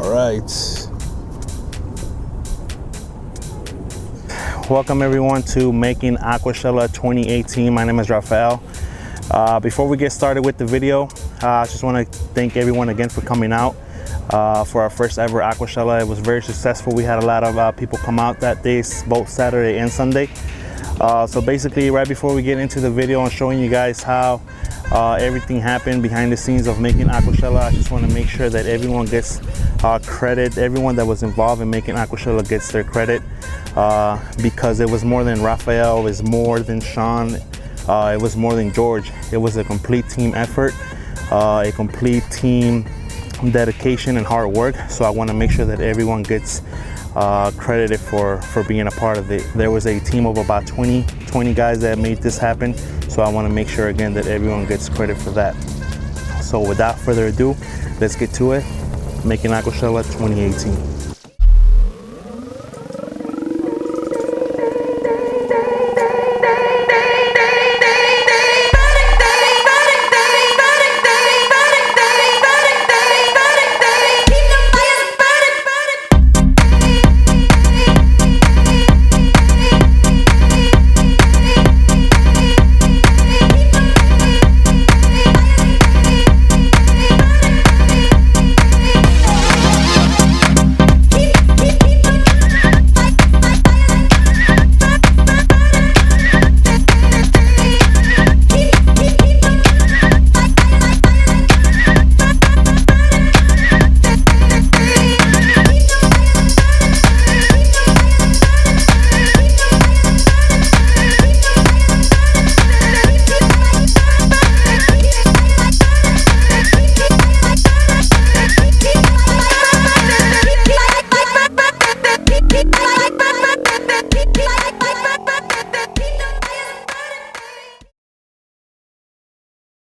All right. Welcome everyone to Making AquaShella 2018. My name is Raphael. Before we get started with the video, I just want to thank everyone again for coming out for our first ever AquaShella. It was very successful. We had a lot of people come out that day, both Saturday and Sunday. So basically, right before we get into the video and showing you guys how everything happened behind the scenes of making AquaShella, I just want to make sure that everyone gets credit. Everyone that was involved in making AquaShella gets their credit because it was more than Raphael, it was more than Sean, it was more than George. It was a complete team effort, a complete team dedication and hard work. So I want to make sure that everyone gets credited for being a part of it. There was a team of about 20 guys that made this happen. So I want to make sure again that everyone gets credit for that. So without further ado, let's get to it. Making AquaShella 2018.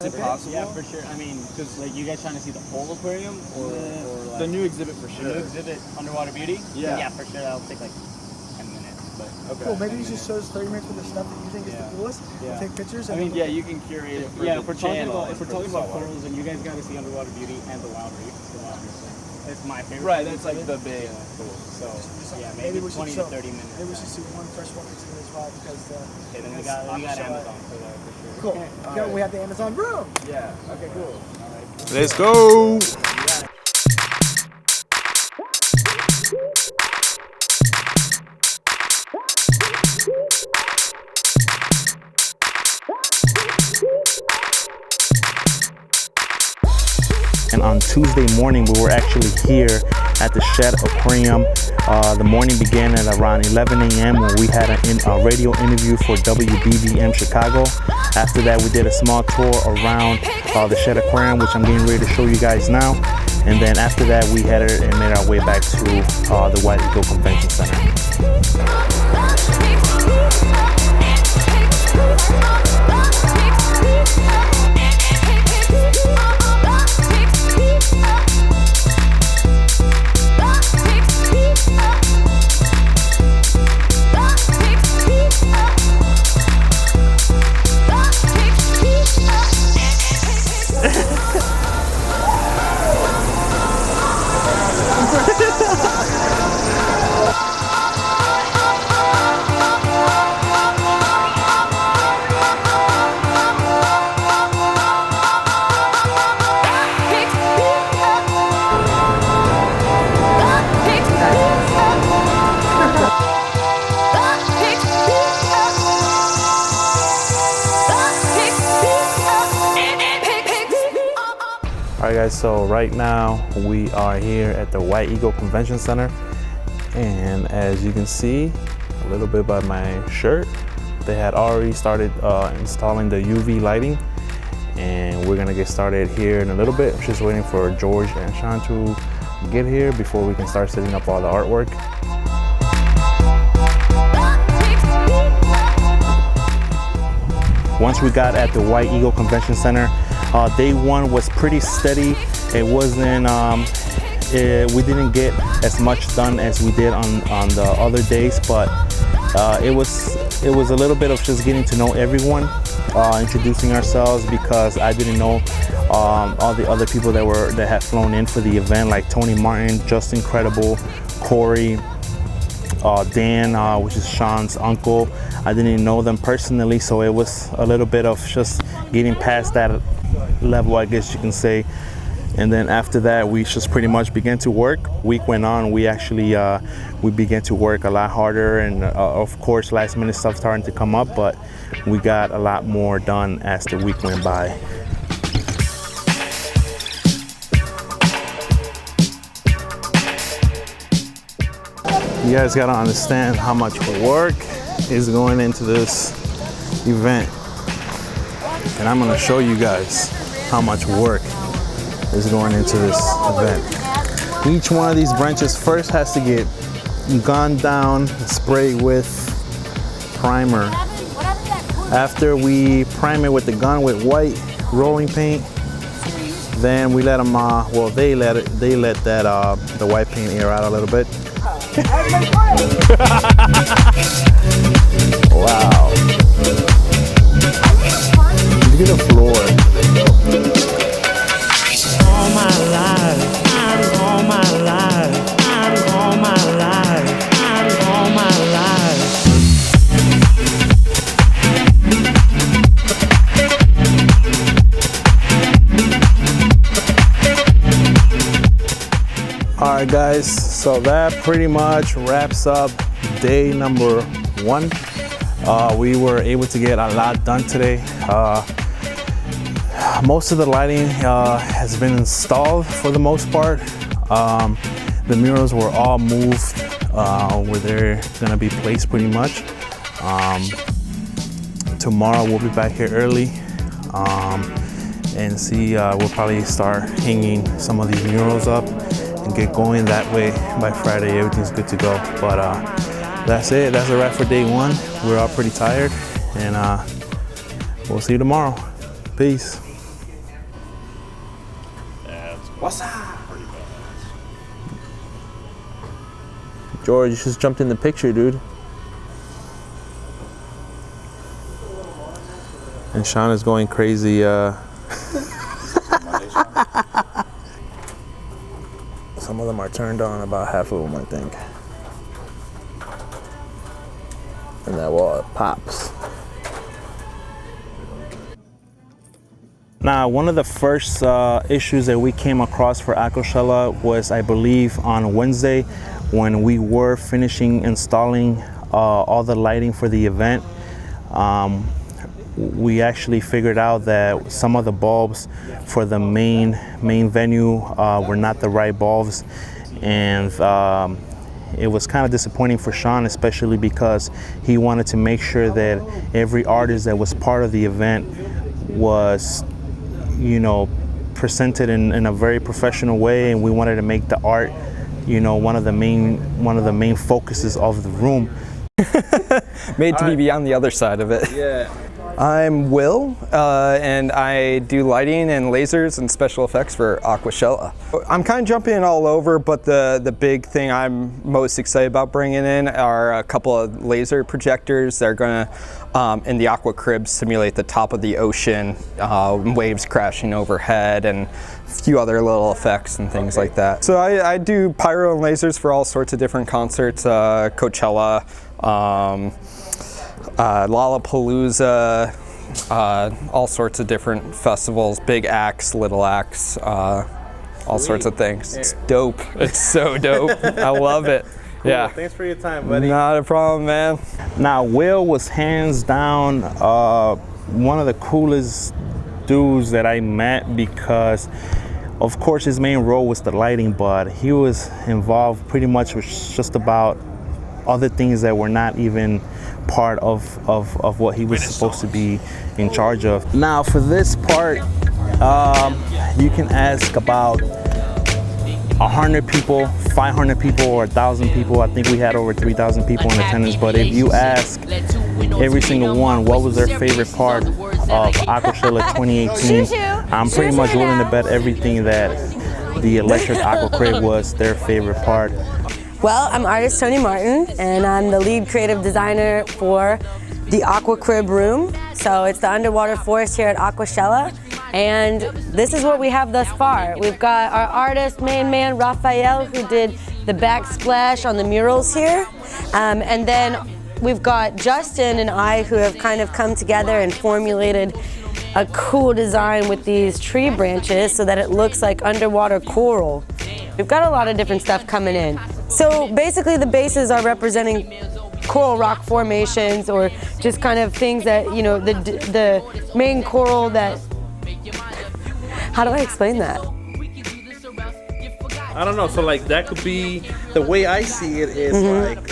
Is it possible? Yeah, for sure. I mean, because like you guys trying to see the whole aquarium, or like the new exhibit for sure. The new exhibit, Underwater Beauty. Yeah. Yeah, for sure. That'll take like 10 minutes. But Okay. Cool. Maybe you just show us 30 minutes with the stuff that you think is the coolest. Yeah. Take pictures. I And mean, yeah, you can curate it for yeah, the if we're talking channel about and for the saltwater. corals, then you guys got to see Underwater Beauty and the Wild Reef. It's my favorite. Right, that's like the big. Cool. So yeah, maybe we 20 should to 30 minutes. Maybe we should see one freshwater exhibit as well because. Okay, then we got Amazon for that for sure. Cool. Okay. Okay, we have the Amazon room. Yeah. Okay. Cool. All right. Let's go. And on Tuesday morning, we were actually here at the Shed Aquarium. The morning began at around 11 a.m. when we had a radio interview for WBVM Chicago. After that, we did a small tour around the Shed Aquarium, which I'm getting ready to show you guys now. And then after that, we headed and made our way back to the White Eagle Convention Center. Alright guys, so right now we are here at the White Eagle Convention Center, and as you can see a little bit by my shirt, they had already started installing the UV lighting, and we're gonna get started here in a little bit. I'm just waiting for George and Sean to get here before we can start setting up all the artwork. Once we got at the White Eagle Convention Center, day one was pretty steady. It wasn't, we didn't get as much done as we did on the other days, but It was a little bit of just getting to know everyone, introducing ourselves, because I didn't know all the other people that had flown in for the event, like Tony Martin, Just Incredible, Corey, Dan, which is Sean's uncle. I didn't even know them personally, so it was a little bit of just getting past that level, I guess you can say. And then after that, we just pretty much began to work. Week went on, we actually we began to work a lot harder, and of course last minute stuff starting to come up, but we got a lot more done as the week went by. You guys gotta understand how much work is going into this event, and I'm gonna show you guys how much work is going into this event. Each one of these branches first has to get gunned down, sprayed with primer. After we prime it with the gun with white rolling paint, then we let them, well, they let that the white paint air out a little bit. Wow. Look at the floor. All my life, I'm all my life, I'm all my life, I'm all my life. All right, guys, so that pretty much wraps up day number 1. We were able to get a lot done today. Most of the lighting has been installed for the most part. The murals were all moved where they're gonna be placed pretty much. Tomorrow we'll be back here early and see, we'll probably start hanging some of these murals up and get going. That way by Friday everything's good to go. But that's it, that's a wrap for day 1. We're all pretty tired, and we'll see you tomorrow. Peace. What's up? George, you just jumped in the picture, dude. And Sean is going crazy. Some of them are turned on, about half of them, I think. And that wall pops. Now, one of the first issues that we came across for AquaShella was, I believe, on Wednesday when we were finishing installing all the lighting for the event. We actually figured out that some of the bulbs for the main venue were not the right bulbs, and it was kind of disappointing for Sean, especially because he wanted to make sure that every artist that was part of the event was, you know, presented in a very professional way, and we wanted to make the art, you know, one of the main focuses of the room. Made to be on the other side of it. Yeah. I'm Will, and I do lighting and lasers and special effects for AquaShella. I'm kind of jumping all over, but the big thing I'm most excited about bringing in are a couple of laser projectors. They're going to, in the aqua crib, simulate the top of the ocean, waves crashing overhead, and a few other little effects and things like that. So I do pyro and lasers for all sorts of different concerts, Coachella, Lollapalooza, all sorts of different festivals, big acts, little acts, all sorts of things. It's dope. It's so dope. I love it. Cool. Yeah. Thanks for your time, buddy. Not a problem, man. Now, Will was hands down one of the coolest dudes that I met, because of course his main role was the lighting, but he was involved pretty much with just about other things that were not even part of what he was supposed to be in charge of. Now for this part, you can ask about 100 people, 500 people, or 1,000 people. I think we had over 3,000 people in attendance, but if you ask every single one what was their favorite part of AquaShella 2018, I'm pretty much willing to bet everything that the electric aqua crib was their favorite part. Well, I'm artist Tony Martin, and I'm the lead creative designer for the Aqua Crib room. So it's the underwater forest here at AquaShella, and this is what we have thus far. We've got our artist, main man, Raphael, who did the backsplash on the murals here, and then we've got Justin and I who have kind of come together and formulated a cool design with these tree branches so that it looks like underwater coral. We've got a lot of different stuff coming in. So basically the bases are representing coral rock formations, or just kind of things that, you know, the main coral that, how do I explain that? I don't know, so like that could be, the way I see it is like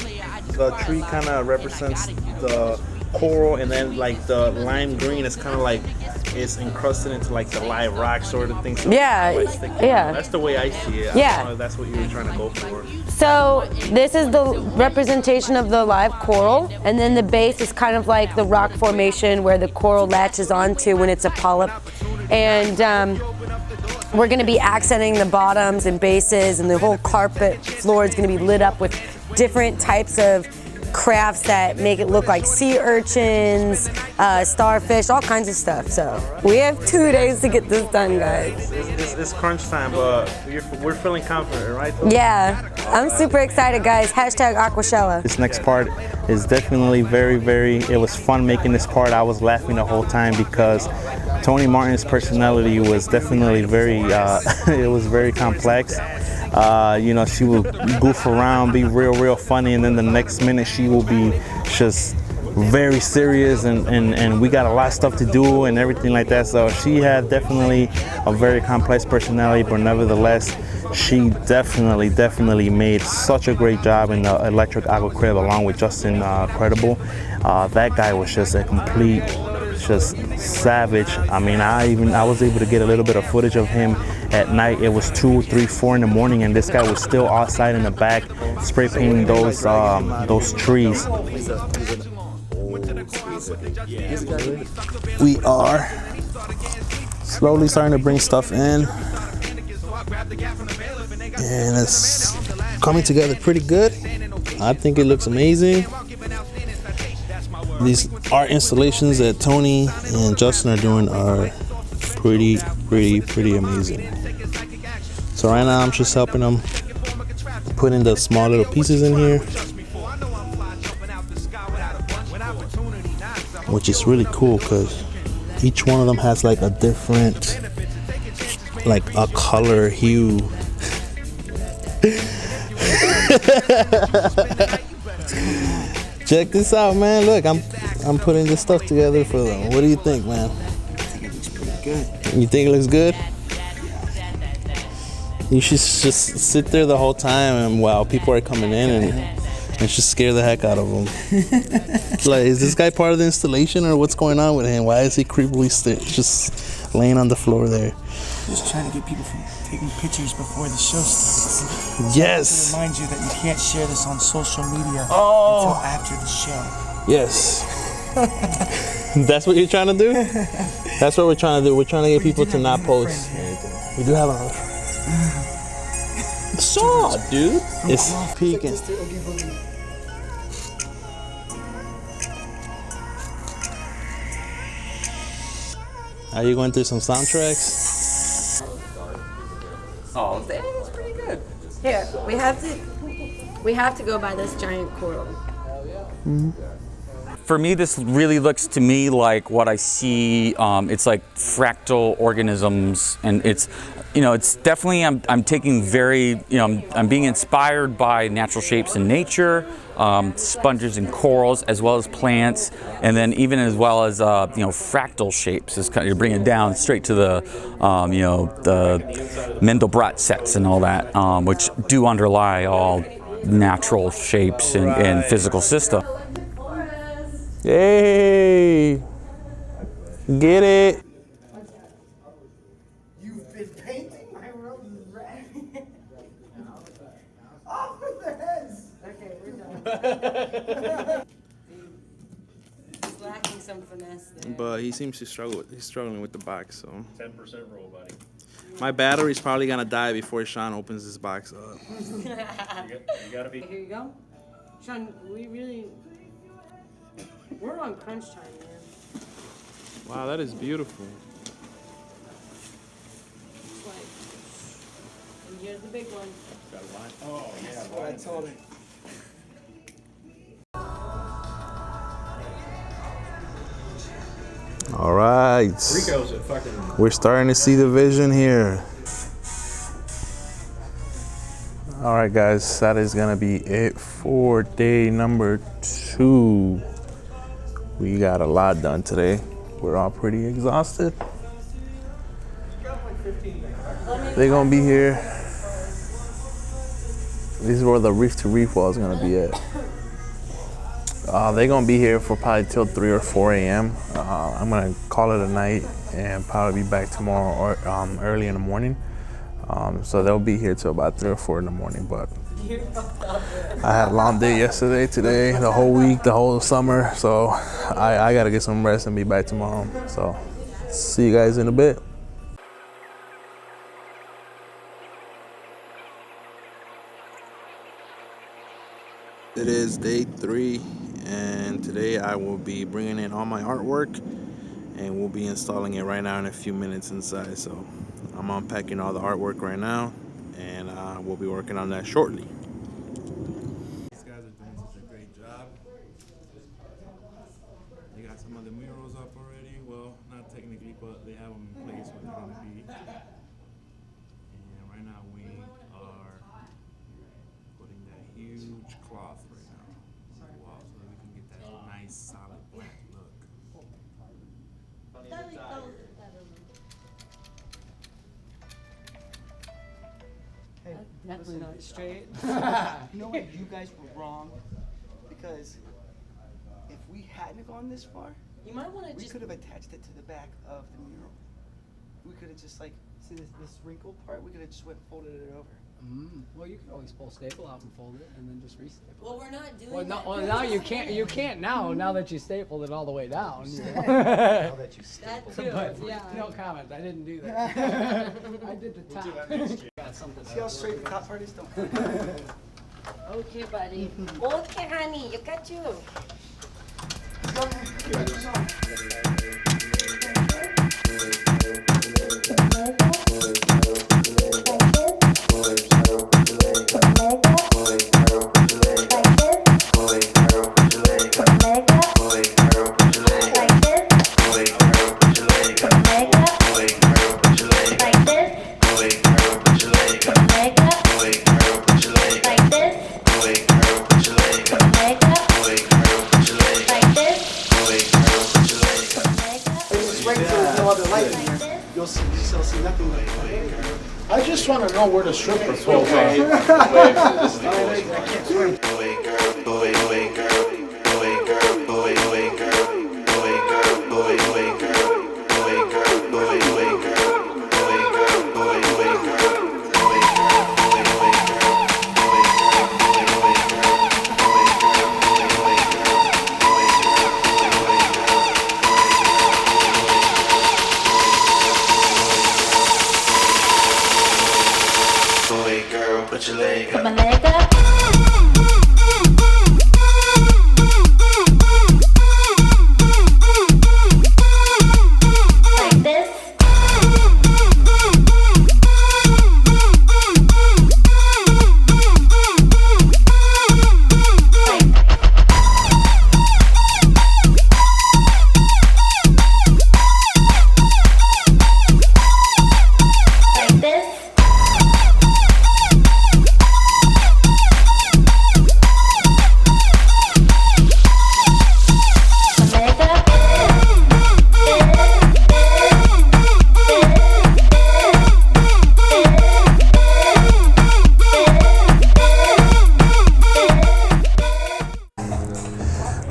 the tree kind of represents the coral, and then like the lime green is kind of like it's encrusted into like the live rock sort of thing. So Yeah, yeah. That's the way I see it. I Yeah. don't know if that's what you were trying to go for. So this is the representation of the live coral, and then the base is kind of like the rock formation where the coral latches onto when it's a polyp. And we're going to be accenting the bottoms and bases, and the whole carpet floor is going to be lit up with different types of crafts that make it look like sea urchins, starfish, all kinds of stuff. So we have 2 days to get this done, guys. It's crunch time, but we're feeling confident, right? Yeah, I'm super excited, guys. Hashtag AquaShella. This next part is definitely it was fun making this part. I was laughing the whole time because Tony Martin's personality was definitely it was very complex. You know, she will goof around, be real funny, and then the next minute she will be just very serious, and we got a lot of stuff to do and everything like that. So she had definitely a very complex personality, but nevertheless, she definitely made such a great job in the electric aqua crib along with Justin Credible. That guy was just a complete savage. I mean, I was able to get a little bit of footage of him at night. It was 2, 3, 4 in the morning, and this guy was still outside in the back spray painting those trees. We are slowly starting to bring stuff in, and it's coming together pretty good. I think it looks amazing. These art installations that Tony and Justin are doing are pretty amazing. So right now I'm just helping them put in the small little pieces in here, which is really cool because each one of them has like a different, like a color hue. Check this out, man. Look, I'm putting this stuff together for them. What do you think, man? I think it looks pretty good. You think it looks good? You should just sit there the whole time, and while people are coming in, and just scare the heck out of them. Like, is this guy part of the installation, or what's going on with him? Why is he creepily just laying on the floor there? Just trying to get people from taking pictures before the show starts. Yes. To remind you that you can't share this on social media until after the show. Yes. That's what you're trying to do? That's what we're trying to do. We're trying to get people to not post anything. We do have another. Saw, dude. It's peeking. Are you going through some soundtracks? Oh, that was pretty good. Here, we have to go by this giant coral. For me, this really looks to me like what I see. It's like fractal organisms, and it's, you know, it's definitely, I'm taking very, you know, I'm being inspired by natural shapes in nature, sponges and corals, as well as plants, and then even as well as, you know, fractal shapes. It's kind of, you're bringing it down straight to the, you know, the Mandelbrot sets and all that, which do underlie all natural shapes and physical system. Hey, get it. You've been painting my roses red. Off with their heads. Okay, we're done. He's lacking some finesse there. But he seems to struggle. He's struggling with the box, so. 10% roll, buddy. My battery's probably gonna die before Sean opens this box up. You gotta be. Here you go. Sean, we're on crunch time, man. Wow, that is beautiful. It's like, and here's the big one. Oh, yeah. That's what I told her. All right. Rico's a fucking. We're starting to see the vision here. All right, guys, that is gonna be it for day number 2. We got a lot done today. We're all pretty exhausted. They're gonna be here. This is where the reef to reef wall is gonna be at. They're gonna be here for probably till 3 or 4 a.m. I'm gonna call it a night and probably be back tomorrow or early in the morning. So they'll be here till about 3 or 4 in the morning. But I had a long day yesterday, today, the whole week, the whole summer. So I gotta get some rest and be back tomorrow. So see you guys in a bit. It is day 3, and today I will be bringing in all my artwork, and we'll be installing it right now in a few minutes inside. So I'm unpacking all the artwork right now, and we'll be working on that shortly. These guys are doing such a great job. They got some of the murals up already. Well, not technically, but they have them in place where they're going to be. And right now we are putting that huge cloth right now on the wall so that we can get that nice solid black look. Hey, Definitely not straight. you know what? You guys were wrong. Because if we hadn't gone this far, You might want to we just. could have attached it to the back of the mural. We could have just like, see this wrinkle part? We could have just went and folded it over. Well, you could always pull staple out and fold it, and then just restaple. Well, we're not doing Well, that. now you can't. You can't now. Now that you stapled it all the way down. Now that you That stapled too, But yeah. no comment. I didn't do that. I did the top. Got something. See how straight the top part is? Don't. Okay, buddy. Okay, honey, you got you. You'll see nothing like I just want to know where the stripper pole is. I can't swim. Put your leg up. Put my leg up. Like this. Like this.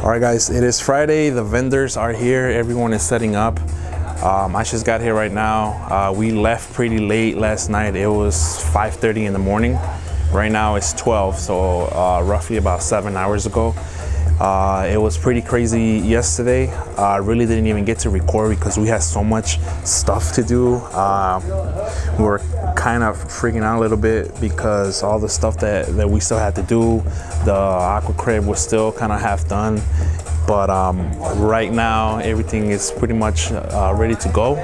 All right, guys, it is Friday. The vendors are here. Everyone is setting up. I just got here right now. We left pretty late last night. It was 5:30 in the morning. Right now it's 12, so roughly about 7 hours ago. It was pretty crazy yesterday. I really didn't even get to record because we had so much stuff to do. We were kind of freaking out a little bit because all the stuff that we still had to do, the aqua crib was still kind of half done. But right now, everything is pretty much ready to go.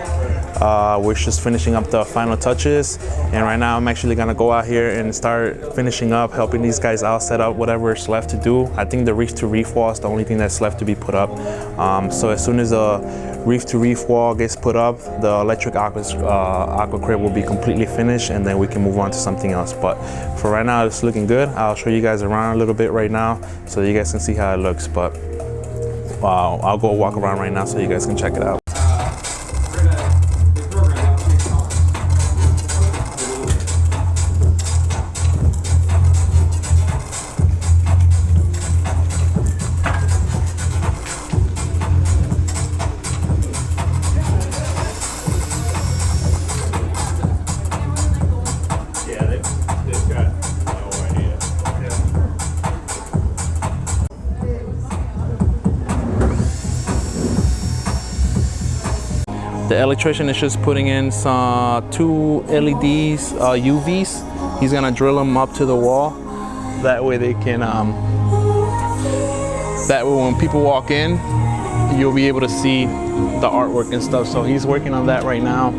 We're just finishing up the final touches, and right now I'm actually gonna go out here and start finishing up, helping these guys out, set up whatever is left to do. I think the reef-to-reef wall is the only thing that's left to be put up. So as soon as the reef-to-reef wall gets put up, the electric aqua crib will be completely finished, and then we can move on to something else. But for right now, it's looking good. I'll show you guys around a little bit right now so you guys can see how it looks. But I'll go walk around right now so you guys can check it out. The electrician is just putting in some 2 LEDs, UVs. He's gonna drill them up to the wall. That way they can, that way when people walk in, you'll be able to see the artwork and stuff. So he's working on that right now.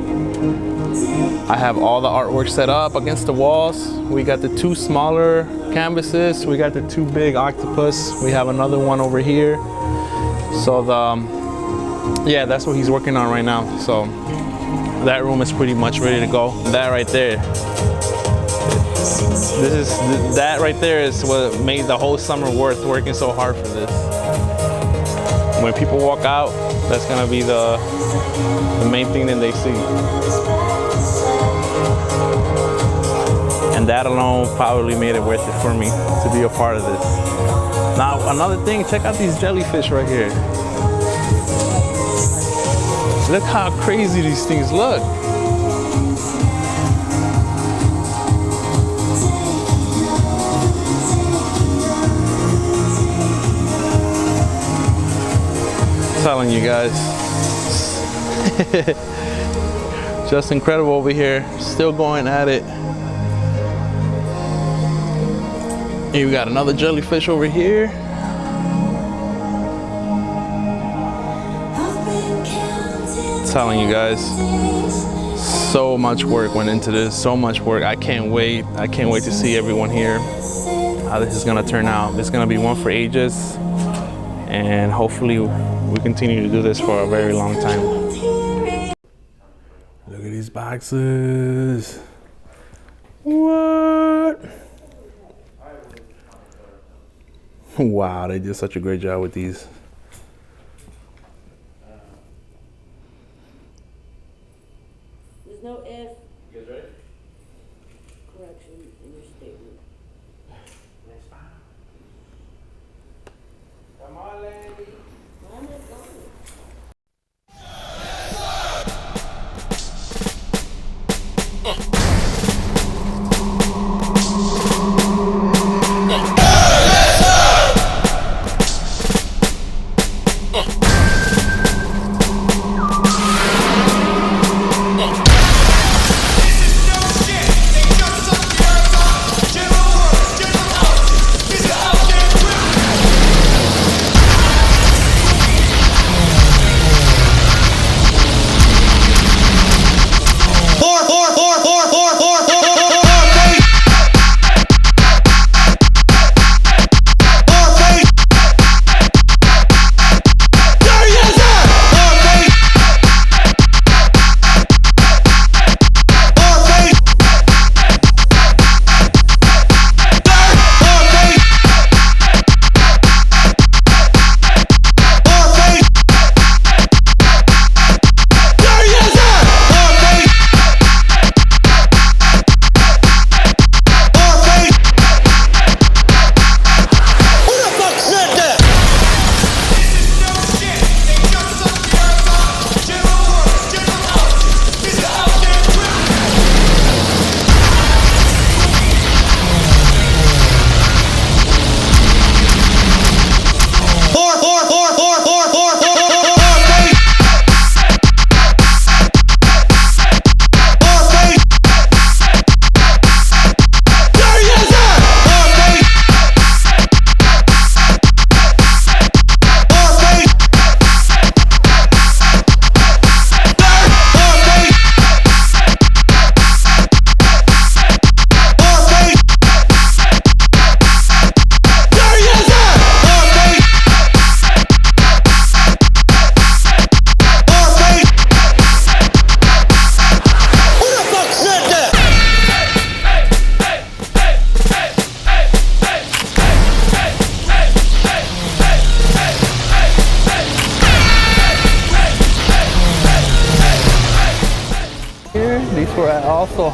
I have all the artwork set up against the walls. We got the 2 smaller canvases. We got the 2 big octopus. We have another one over here. So yeah, that's what he's working on right now. So that room is pretty much ready to go. That right there, that right there is what made the whole summer worth working so hard for this. When people walk out, that's gonna be the main thing that they see. And that alone probably made it worth it for me to be a part of this. Now, another thing, check out these jellyfish right here. Look how crazy these things look. I'm telling you guys. Just incredible over here. Still going at it. Here we got another jellyfish over here. Telling you guys, so much work went into this, so much work. I can't wait to see everyone here, how this is gonna turn out. It's gonna be one for ages, and hopefully we continue to do this for a very long time. Look at these boxes. What? Wow, they did such a great job with these. No if. You guys ready? Correction in your statement. That's fine. Come on, lady. Come on, let's go.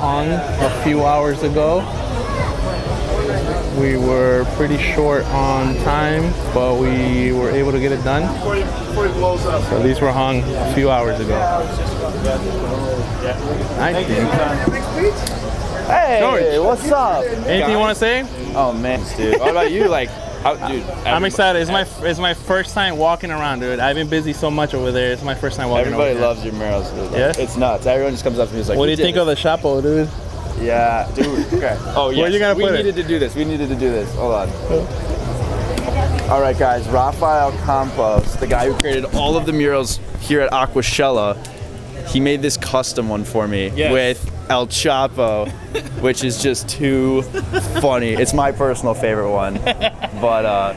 hung a few hours ago. We were pretty short on time, but we were able to get it done. So these were hung a few hours ago. I think. Hey, George, what's up? anything you want to say? Oh man, dude. What about you? Like, dude. I'm excited. It's my first time walking around, dude. I've been busy so much over there. It's my first time walking. Everybody over there. loves your murals, dude. Like, Yeah? It's nuts. Everyone just comes up to me and is like, What do you think of the chapo, dude? Yeah, dude. Okay. Oh yeah. Where you gonna we put it? needed to do this. We needed to do this. Hold on. All right, guys. Raphael Campos, the guy who created all of the murals here at AquaShella, he made this custom one for me with El Chapo, which is just too funny. It's my personal favorite one, but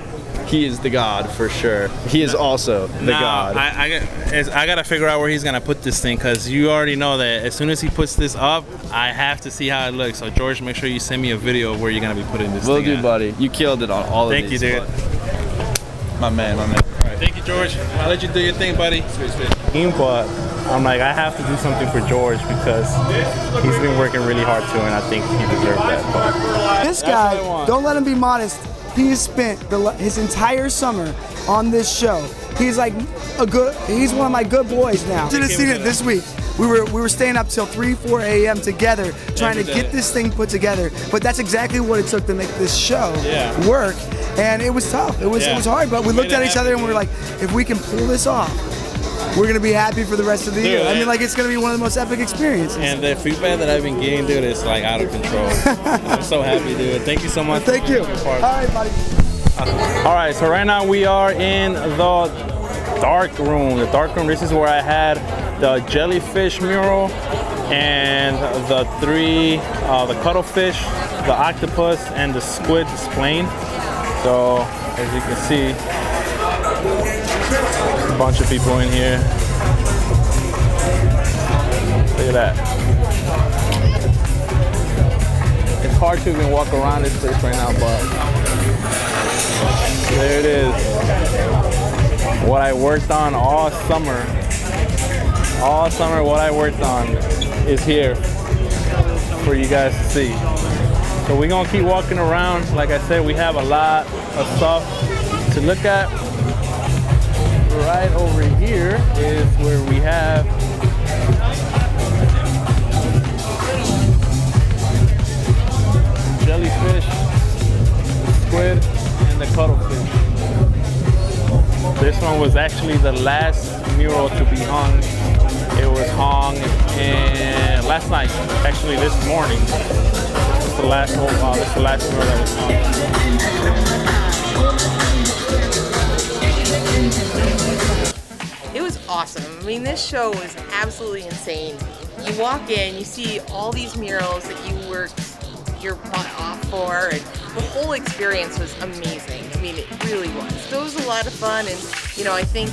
he is the god for sure. He is also the god. I gotta figure out where he's gonna put this thing, because you already know that as soon as he puts this up, I have to see how it looks. So George, make sure you send me a video of where you're gonna be putting this Will thing do, at. buddy. You killed it on all of these. Thank you, dude. My man, my man. All right, thank you, George. I'll let you do your thing, buddy. Sweet. But I'm like, I have to do something for George because he's been working really hard too, and I think he deserves that. But This guy, don't let him be modest. He has spent his entire summer on this show. He's like he's one of my good boys now. Should have seen it this week. We were staying up till 3-4 a.m. together trying to get this thing put together. But that's exactly what it took to make this show work. And it was tough. It was hard. But we looked at each other and we were like, if we can pull this off, we're gonna be happy for the rest of the year. I mean, like, it's gonna be one of the most epic experiences. And the feedback that I've been getting, dude, is like out of control. I'm so happy, dude. Thank you so much. Thank you. All right, buddy. All right, so right now we are in the dark room. The dark room, this is where I had the jellyfish mural and the the cuttlefish, the octopus, and the squid displaying. So, as you can see, a bunch of people in here. Look at that. It's hard to even walk around this place right now, but there it is. What I worked on all summer. All summer, what I worked on is here for you guys to see. So we're gonna keep walking around. Like I said, we have a lot of stuff to look at. Right over here is where we have jellyfish, squid, and the cuttlefish. This one was actually the last mural to be hung. It was hung last night, actually this morning. This is the last mural that was hung. It was awesome. I mean, this show was absolutely insane. You walk in, you see all these murals that you worked your butt off for, and the whole experience was amazing. I mean, it really was. So it was a lot of fun, and I think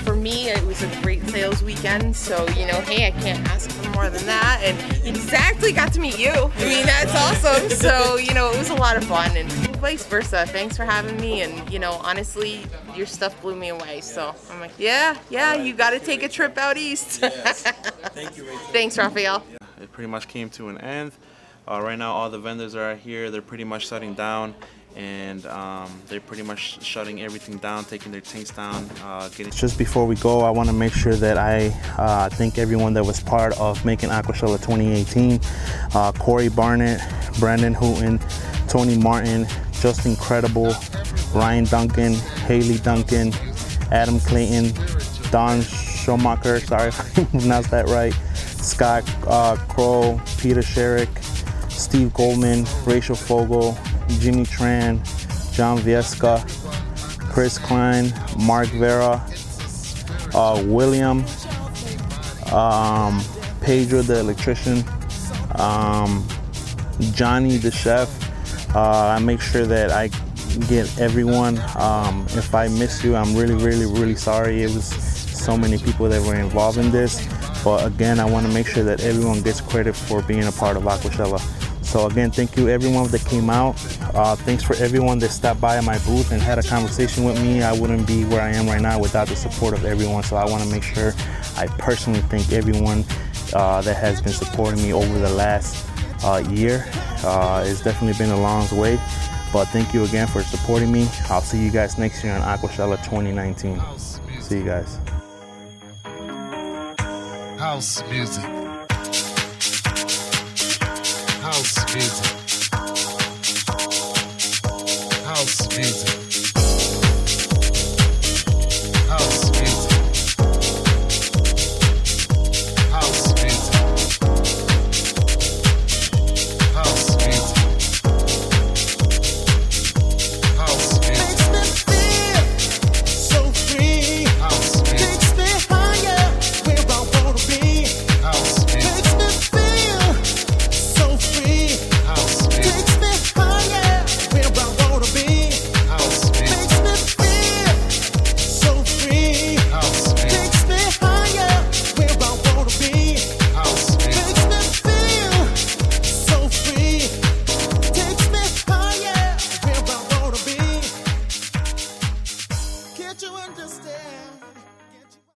for me it was a great sales weekend. So hey, I can't ask for more than that, and exactly got to meet you. I mean, that's awesome. So it was a lot of fun, and vice versa. Thanks for having me, and honestly, your stuff blew me away. So I'm like, yeah, you got to take a trip out east. Yes. Thank you, Rachel. Thanks, Raphael. It pretty much came to an end. Right now, all the vendors are here. They're pretty much shutting down, and they're pretty much shutting everything down, taking their tanks down. Just before we go, I want to make sure that I thank everyone that was part of making AquaShella 2018. Corey Barnett, Brandon Hooten, Tony Martin, Justin Credible, Ryan Duncan, Haley Duncan, Adam Clayton, Don Schumacher, sorry if I pronounced that right, Scott Crow, Peter Sherrick, Steve Goldman, Rachel Fogel, Jimmy Tran, John Vieska, Chris Klein, Mark Vera, William, Pedro the electrician, Johnny the chef. I make sure that I get everyone. If I miss you, I'm really sorry. It was so many people that were involved in this. But again, I want to make sure that everyone gets credit for being a part of AquaShella. So again, thank you everyone that came out. Thanks for everyone that stopped by at my booth and had a conversation with me. I wouldn't be where I am right now without the support of everyone. So I want to make sure I personally thank everyone that has been supporting me over the last year. It's definitely been a long way, but thank you again for supporting me. I'll see you guys next year on AquaShella 2019. See you guys. House music. House music.